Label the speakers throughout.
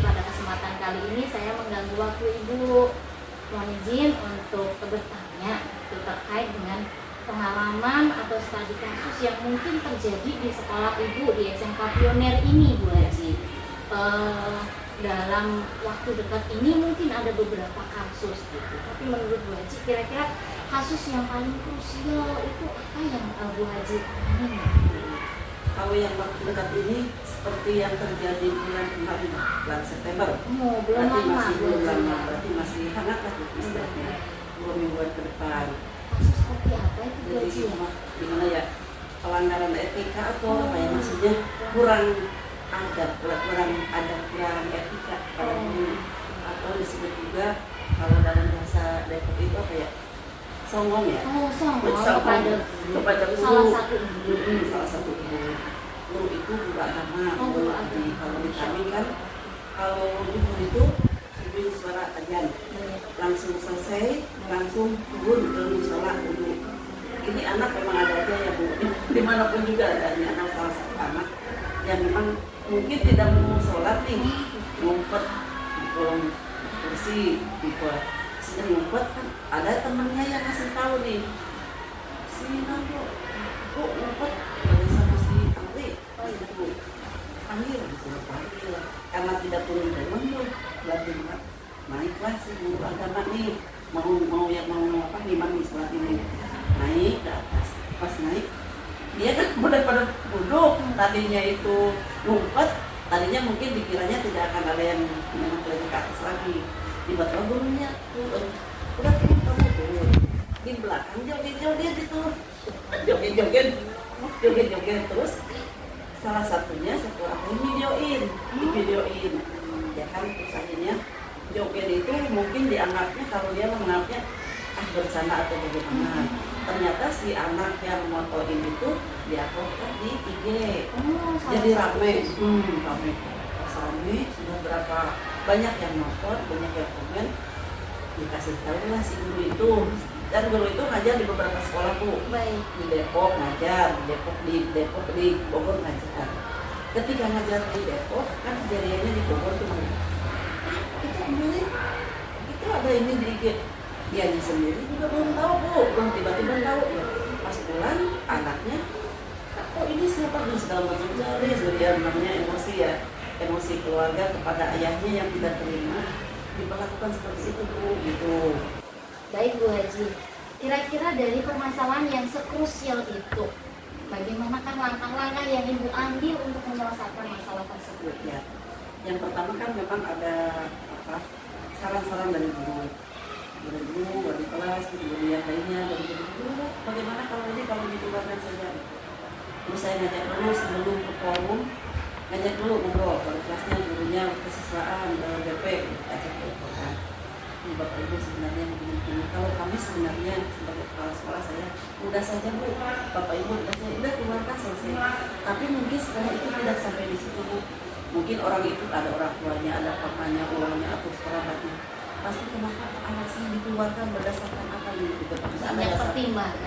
Speaker 1: pada kesempatan kali ini saya mengganggu waktu Ibu. Mohon izin untuk bertanya terkait dengan pengalaman atau studi kasus yang mungkin terjadi di sekolah Ibu di SMK Pioner ini, Bu Haji. Dalam waktu dekat ini mungkin ada beberapa kasus gitu. Tapi menurut Bu Haji, kira-kira kasus yang paling krusial itu apa yang Bu Haji tangani?
Speaker 2: Kalau yang waktu dekat ini seperti yang terjadi bulan kemarin, bulan September.
Speaker 1: Belum
Speaker 2: Berarti
Speaker 1: lama,
Speaker 2: masih belum
Speaker 1: Bu Haji.
Speaker 2: lama, berarti masih hangat lah istilahnya. 2 mingguan ke depan.
Speaker 1: Kasus seperti apa itu, Bu
Speaker 2: Jadi
Speaker 1: Haji?
Speaker 2: gimana ya, pelanggaran etika atau apa ya, maksudnya kurang adab, kurang etika pada guru, atau disebut juga kalau dalam bahasa Depok itu apa ya, songong ya. Kepada guru. Salah satu guru itu guru agama. Jadi kalau di kami kan, kalau guru itu ibu suara ajan langsung selesai, langsung turun ke musola dulu. Ini anak memang ada aja ya Bu, dimanapun juga ada anak, salah satu anak yang memang mungkin tidak mau sholat nih, ngumpet di kolong kursi, sedang ngumpet kan ada temannya yang ngasih tahu nih, si Nando kok ngumpet lagi sama si Angri, panggil karena tidak turun dari menu, berarti naiklah si guru agama nih, mau apa ngimam di sholat ini, naik ke atas. Pas naik dia kan udah pada duduk, tadinya itu ngumpet, tadinya mungkin dikiranya tidak akan ada yang menengok lagi ke atas lagi. Tiba-tiba gurunya turun, udah turun kamu turun, di belakang joget-joget gitu, joget-joget terus salah satunya satu orang videoin, ya kan, terus akhirnya joget itu mungkin dianggapnya, kalau dia menganggapnya bercanda atau bagaimana. Ternyata si anak yang motoin itu diupload di IG. Jadi rame. Pas rame sudah berapa banyak yang nonton, banyak yang komen, dikasih tahu lah si guru itu. Dan guru itu ngajar di beberapa sekolah Bu. Di Depok ngajar, di Bogor ngajar. Ketika ngajar di Depok kan kejadiannya di Bogor tuh. Itu ada ini di IG. Dia sendiri juga belum tahu Bu, belum tiba-tiba tahu ya. Pas pulang anaknya, kok ini siapa, segala macam dia namanya emosi ya, emosi keluarga kepada ayahnya yang tidak terima, diperlakukan seperti itu Bu, gitu.
Speaker 1: Baik Bu Haji, kira-kira dari permasalahan yang sekrusial itu, bagaimanakah langkah-langkah yang Ibu ambil untuk menyelesaikan masalah tersebut?
Speaker 2: Ya, yang pertama kan memang ada saran-saran dari guru, wali kelas, guru yang lainnya, dari guru, bagaimana kalau dikeluarkan saja. Terus saya ngajak dulu sebelum ke forum, ngajak dulu ngobrol, wali kelasnya, gurunya, kesiswaan, BP, ajak dulu kan. Ini Bapak Ibu sebenarnya begini, kalau kami sebenarnya sebagai kepala sekolah saya, mudah saja Bu, Bapak Ibu udah keluarkan selesai. Tapi mungkin setelah itu tidak sampai di situ Bu. Mungkin orang itu ada orang tuanya, ada papanya, uangnya, atau kerabatnya. Pasti kenapa anak saya dikeluarkan berdasarkan apa gitu,
Speaker 1: banyak pertimbangan.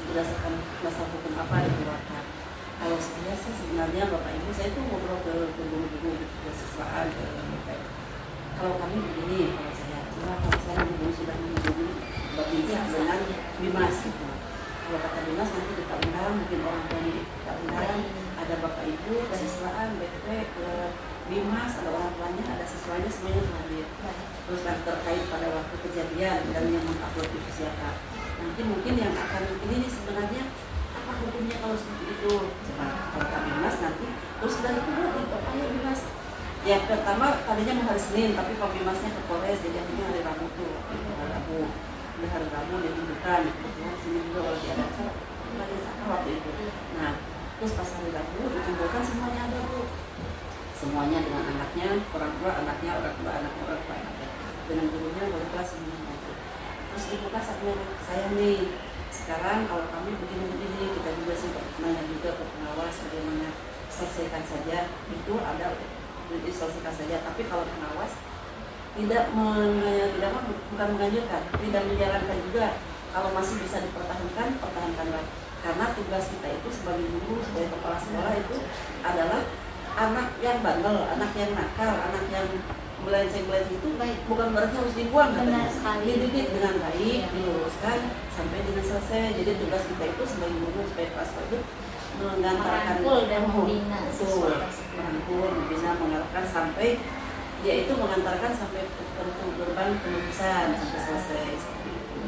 Speaker 2: Berdasarkan dasar hukum apa dikeluarkan. Kalau saya sih sebenarnya Bapak Ibu, saya tuh ngobrol ke guru-guru kesiswaan, kalau kami begini, kalau saya sudah menghubungi berbincang dengan Bimas gitu. Kalau kata Bimas nanti kita undang, mungkin orang tuanya kita undang, ada Bapak Ibu kesiswaan, BP ke Bimas, ada orang tuanya, ada siswanya, semuanya hadir. Terus terkait pada waktu kejadian dan yang mengupload itu siapa. Nanti mungkin yang akan ini sebenarnya apa hukumnya kalau seperti itu. Coba kalau Kak Bimas nanti, terus dari itu apa ya Bimas? Ya pertama tadinya mau hari Senin, tapi Pak Bimasnya ke Polres, jadi akhirnya hari Rabu tuh, hari Rabu. Udah hari Rabu dia tunjukkan, kebetulan sini juga kalau dia ada acara, lagi sama waktu itu. Nah, terus pas hari Rabu dikumpulkan semuanya ada Bu. Semuanya dengan anaknya, orang tua anaknya, dengan gurunya, wali kelas semuanya. Terus dibuka saatnya saya nih, sekarang kalau kami begini-begini, kita juga sempat nanya juga ke pengawas bagaimana, selesaikan saja, itu ada diselesaikan saja. Tapi kalau pengawas bukan menganjurkan, tidak menjalankan juga. Kalau masih bisa dipertahankan, pertahankanlah. Karena tugas kita itu sebagai guru, sebagai kepala sekolah itu adalah anak yang bandel, anak yang nakal, anak yang melenceng-melenceng itu
Speaker 1: Baik.
Speaker 2: bukan berarti harus dibuang,
Speaker 1: Benar
Speaker 2: katanya.
Speaker 1: sekali.
Speaker 2: Dididik dengan baik,
Speaker 1: Iya.
Speaker 2: diluruskan sampai dengan selesai. Jadi tugas kita itu sebagai guru, sebagai pastor itu mengantarkan
Speaker 1: Merangkul dan membina siswa
Speaker 2: betul,
Speaker 1: tersebut.
Speaker 2: merangkul, membina, mengarahkan sampai dia itu mengantarkan sampai ke gerbang penebusan sampai selesai. Seperti itu.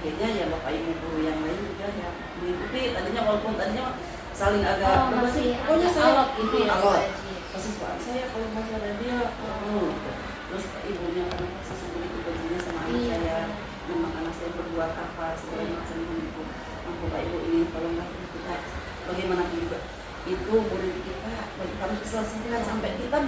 Speaker 2: Akhirnya ya Bapak Ibu guru yang lain juga ya mengikuti. Tadinya walaupun tadinya saling agak
Speaker 1: masih
Speaker 2: pokoknya
Speaker 1: agak
Speaker 2: saya
Speaker 1: alot gitu ya,
Speaker 2: alot.
Speaker 1: Bu Haji.
Speaker 2: Siswaan saya kalau masih ada dia, terus ibunya karena saya begitu benci sama anak
Speaker 1: Iya.
Speaker 2: saya, memang anak saya berbuat apa segala macam itu, Bapak Ibu ini tolonglah kita bagaimana juga itu murid kita harus diselesaikan sampai kita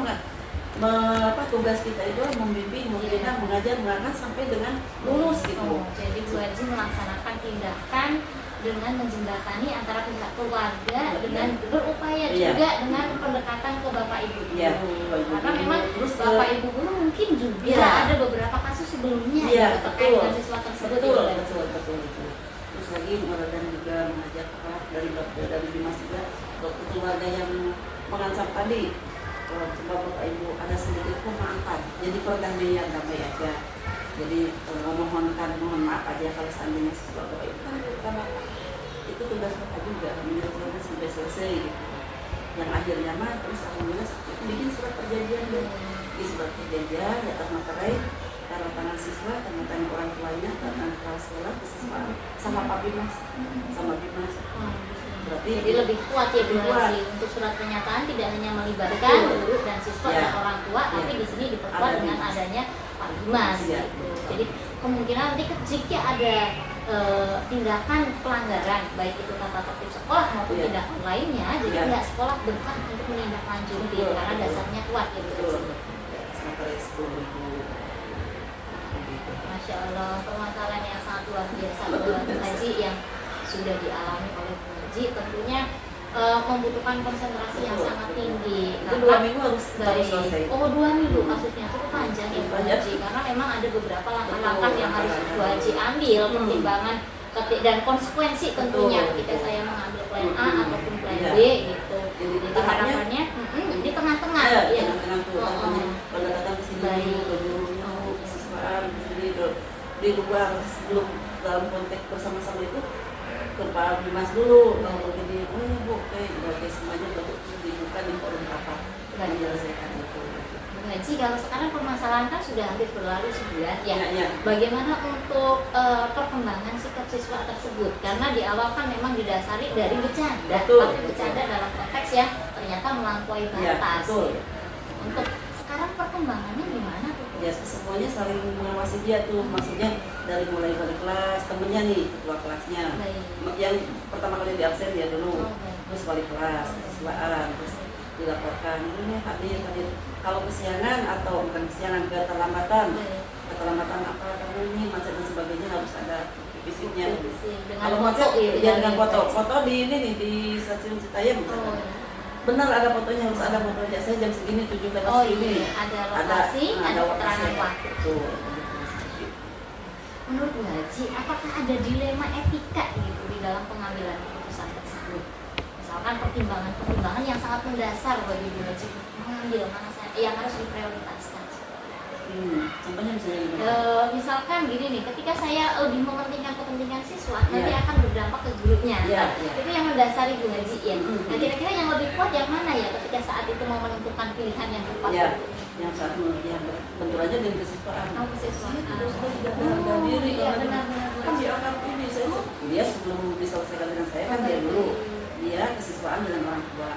Speaker 2: tugas kita itu membimbing, membina, mengajar, mengarahkan sampai dengan lulus gitu.
Speaker 1: Jadi Bu Haji melaksanakan tindakan dengan menjembatani antara pihak keluarga dengan berupaya juga dengan pendekatan ke Bapak Ibu guru.
Speaker 2: Iya.
Speaker 1: Karena memang
Speaker 2: Terus
Speaker 1: Bapak Ibu guru mungkin juga
Speaker 2: Iya.
Speaker 1: ada beberapa kasus sebelumnya
Speaker 2: Iya,
Speaker 1: terkait
Speaker 2: betul.
Speaker 1: dengan siswa tersebut.
Speaker 2: betul,
Speaker 1: ya, Bu Haji.
Speaker 2: betul. Terus lagi dan juga mengajar dari dokter dari Dimas juga dokter keluarga yang mengancam tadi. Kalau coba Bapak Ibu ada sedikit pemaafan, jadi perdamaian damai aja. Jadi mohon maaf aja kalau seandainya siswa Bapak Ibu kan utama itu tugas Bapak juga menyelesaikan sampai selesai gitu. Yang akhirnya mah terus alhamdulillah bikin surat perjanjian di surat perjanjian di atas materai tanda tangan siswa, tanda tangan orang tuanya, tanda kepala sekolah, kesiswaan sama Pak Bimas, sama Bimas. Berarti
Speaker 1: Jadi lebih kuat ya Bu
Speaker 2: lebih kuat.
Speaker 1: Haji untuk surat pernyataan tidak hanya melibatkan
Speaker 2: Betul.
Speaker 1: guru dan siswa
Speaker 2: Ya.
Speaker 1: dan orang tua,
Speaker 2: Ya.
Speaker 1: tapi di sini diperkuat
Speaker 2: Ada
Speaker 1: dengan
Speaker 2: Dimas.
Speaker 1: adanya Pak Dimas.
Speaker 2: Ya.
Speaker 1: Gitu. Jadi kemungkinan nanti jika ada tindakan pelanggaran baik itu tata tertib sekolah maupun
Speaker 2: Ya.
Speaker 1: tindakan lainnya, jadi
Speaker 2: Ya.
Speaker 1: pihak sekolah berhak untuk menindaklanjuti
Speaker 2: Betul,
Speaker 1: karena
Speaker 2: betul.
Speaker 1: dasarnya kuat ya Bu
Speaker 2: betul.
Speaker 1: Haji.
Speaker 2: Sampai 10.000 gitu.
Speaker 1: Masya Allah, permasalahan yang sangat luar biasa Bu Haji yang sudah dialami oleh Bu Haji tentunya membutuhkan konsentrasi yang sangat tinggi.
Speaker 2: Itu 2 minggu harus selesai.
Speaker 1: 2 minggu kasusnya cukup panjang ya Bu
Speaker 2: Panjang.
Speaker 1: Haji, karena memang ada beberapa langkah-langkah
Speaker 2: Betul,
Speaker 1: yang harus
Speaker 2: langkah-langkah.
Speaker 1: Bu Haji ambil, pertimbangan dan konsekuensi tentunya
Speaker 2: Betul.
Speaker 1: ketika saya mengambil plan A ataupun plan
Speaker 2: Iya.
Speaker 1: B gitu.
Speaker 2: Jadi
Speaker 1: Jadi
Speaker 2: tahapnya
Speaker 1: harapannya di tengah-tengah
Speaker 2: ya,
Speaker 1: ya.
Speaker 2: tengah-tengah tuh
Speaker 1: Oh,
Speaker 2: tahapnya
Speaker 1: oh.
Speaker 2: pada datang ke sini
Speaker 1: Baik.
Speaker 2: dulu, ke gurunya, kesiswaan ke sini di luar sebelum dalam konteks bersama-sama itu ke Pak Bimas dulu kalau begini, oh ya Bu, oke semuanya baru dibuka di forum rapat
Speaker 1: Baik.
Speaker 2: menyelesaikan itu.
Speaker 1: Bu Haji, kalau sekarang permasalahan kan sudah hampir berlalu sebulan ya.
Speaker 2: Ya.
Speaker 1: Bagaimana untuk perkembangan sikap siswa tersebut? Karena di awal kan memang didasari dari bercanda,
Speaker 2: Betul,
Speaker 1: tapi bercanda dalam konteks ya ternyata melampaui
Speaker 2: Ya,
Speaker 1: batas.
Speaker 2: betul.
Speaker 1: Untuk sekarang perkembangannya gimana tuh?
Speaker 2: Ya semuanya saling mengawasi dia tuh, maksudnya dari mulai balik kelas, temennya nih ketua kelasnya,
Speaker 1: Baik.
Speaker 2: yang pertama kali di absen dia dulu,
Speaker 1: Oh, baik.
Speaker 2: terus balik kelas, siswaan, terus dilaporkan ini hadir. Kalau kesiangan atau bukan kesiangan, keterlambatan apa kamu ini macet dan sebagainya harus ada fisiknya.
Speaker 1: Dengan
Speaker 2: Kalau
Speaker 1: foto
Speaker 2: macet
Speaker 1: ya,
Speaker 2: ya dengan foto,
Speaker 1: baik.
Speaker 2: foto di ini nih di stasiun Citayam.
Speaker 1: Oh,
Speaker 2: Benar ada fotonya, harus ada fotonya. Saya jam segini tujuh ke
Speaker 1: oh
Speaker 2: segini.
Speaker 1: iya, ada lokasi, ada
Speaker 2: lokasi.
Speaker 1: keterangan waktu.
Speaker 2: Betul.
Speaker 1: Menurut Bu Haji, apakah ada dilema etika gitu di dalam pengambilan keputusan tersebut? Misalkan pertimbangan-pertimbangan yang sangat mendasar bagi Bu Haji untuk mengambil mana yang harus diprioritaskan.
Speaker 2: Contohnya misalnya gimana?
Speaker 1: Misalkan gini nih, ketika saya lebih mementingkan kepentingan siswa, nanti
Speaker 2: Iya.
Speaker 1: akan berdampak ke gurunya.
Speaker 2: Iya,
Speaker 1: Nah,
Speaker 2: iya.
Speaker 1: itu yang mendasari Bu Haji ya.
Speaker 2: Mm-mm.
Speaker 1: Nah, kira-kira yang lebih kuat yang mana ya ketika saat itu mau menentukan pilihan yang tepat?
Speaker 2: Ya, yang satu yang bentur aja dengan kesiswaan.
Speaker 1: Oh, kesiswaan.
Speaker 2: Terus saya tidak harga diri
Speaker 1: iya,
Speaker 2: karena
Speaker 1: benar-benar.
Speaker 2: kan dianggap ini saya dia sebelum diselesaikan dengan saya kan dia dulu dia kesiswaan dengan orang tua.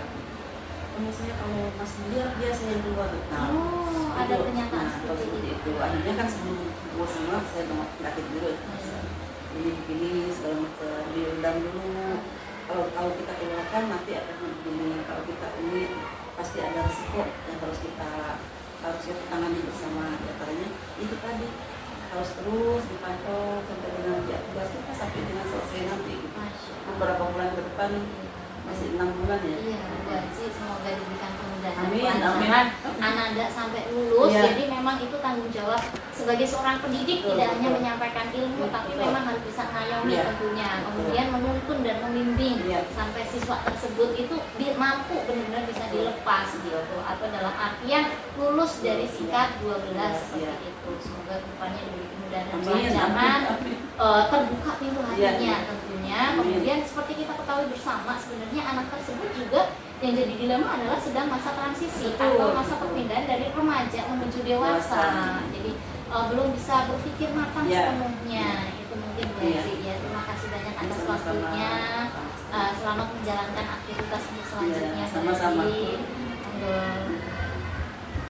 Speaker 2: Misalnya kalau masih dia saya yang keluar.
Speaker 1: Oh, ada
Speaker 2: itu.
Speaker 1: pernyataan
Speaker 2: Nah,
Speaker 1: seperti
Speaker 2: seperti
Speaker 1: itu.
Speaker 2: itu. Akhirnya kan sebelum gua semua saya sakit dulu. Ini segala macam diundang dulu. Kalau kita keluarkan nanti akan begini. Kalau kita ini pasti ada risiko yang harus kita tangani bersama. Antaranya itu tadi harus terus dipantau sampai dengan tugas kita sampai dengan selesai nanti.
Speaker 1: Masya Allah.
Speaker 2: Beberapa bulan ke depan masih 6 bulan ya.
Speaker 1: Iya, Bu Haji, semoga diberikan kemudahan
Speaker 2: Amin,
Speaker 1: kelancaran
Speaker 2: amin.
Speaker 1: Ananda sampai lulus.
Speaker 2: Iya.
Speaker 1: Jadi memang itu tanggung jawab sebagai seorang pendidik,
Speaker 2: Betul,
Speaker 1: tidak hanya
Speaker 2: betul.
Speaker 1: menyampaikan ilmu, tapi
Speaker 2: Betul.
Speaker 1: memang harus bisa ngayomi
Speaker 2: Iya.
Speaker 1: tentunya.
Speaker 2: Betul.
Speaker 1: Kemudian menuntun dan membimbing
Speaker 2: Iya.
Speaker 1: sampai siswa tersebut itu mampu benar-benar bisa dilepas lepas gitu, atau dalam artian lulus dari sikat 12 seperti itu. Semoga kedepannya diberi kemudahan dan kelancaran, terbuka pintu hatinya tentunya. Kemudian seperti kita ketahui bersama, sebenarnya anak tersebut juga yang jadi dilema adalah sedang masa transisi atau masa perpindahan dari remaja menuju dewasa. Jadi belum bisa berpikir matang sepenuhnya. Itu mungkin Bu Eci ya. Terima kasih banyak atas waktunya. Selamat menjalankan aktivitas selanjutnya.
Speaker 2: Sama-sama.
Speaker 1: Monggo.